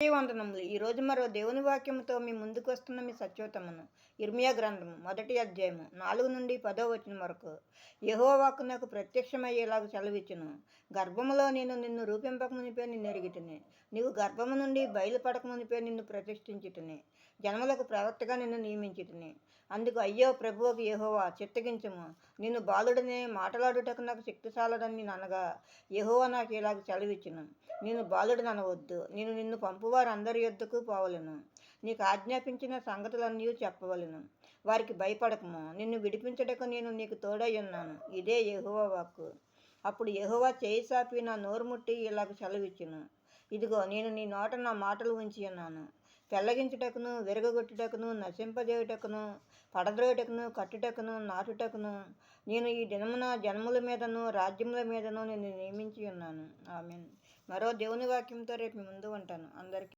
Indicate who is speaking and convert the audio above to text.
Speaker 1: అందరికీ వందనములు. ఈరోజు మరో దేవుని వాక్యముతో మీ ముందుకు వస్తున్న మీ సత్యోతమును. ఇర్మియా గ్రంథము 1వ అధ్యాయము 4 నుండి 10వ వచనం వరకు. యెహోవా వాక్కు నాకు ప్రత్యక్షమయ్యేలాగా సెలవిచ్చును. గర్భములో నేను నిన్ను రూపింపక మునిపే నిన్ను ఎరిగితిని. నీవు గర్భము నుండి బయలుపడక మునిపే నిన్ను ప్రతిష్ఠించితిని. జనములకు ప్రవక్తగా నిన్ను నియమించితిని. అందుకు అయ్యో ప్రభువుకు యెహోవా చిత్తగించుము. నిన్ను బాలుడనే మాటలాడుటకు నాకు శక్తి చాలదని నేను అనగా యెహోవా నాకు ఇలాగ సెలవిచ్చును. నేను బాలుడని అనవద్దు. నేను నిన్ను పంపువారందరి యొద్దకు పోవలెను. నీకు ఆజ్ఞాపించిన సంగతులన్నీ చెప్పవలెను. వారికి భయపడకము. నిన్ను విడిపించుటకు నేను నీకు తోడై ఉన్నాను. ఇదే యెహోవా వాక్కు. అప్పుడు యెహోవా చేయి చాపి నా నోరు ముట్టి ఇలాగ సెలవిచ్చును. ఇదిగో నేను నీ నోట నా మాటలు ఉంచి ఉన్నాను. పెళ్లగించుటకును, విరగగొట్టుటకును, నశింపజేయుటకును, పడద్రోయుటకును, కట్టుటకును, నాటుటకును నేను ఈ దినమున జనముల మీదను రాజ్యముల మీదను నిన్ను నియమించి ఉన్నాను. ఆమేన్. మరో దేవుని వాక్యంతో రేపు మీ ముందు ఉంటాను. అందరికీ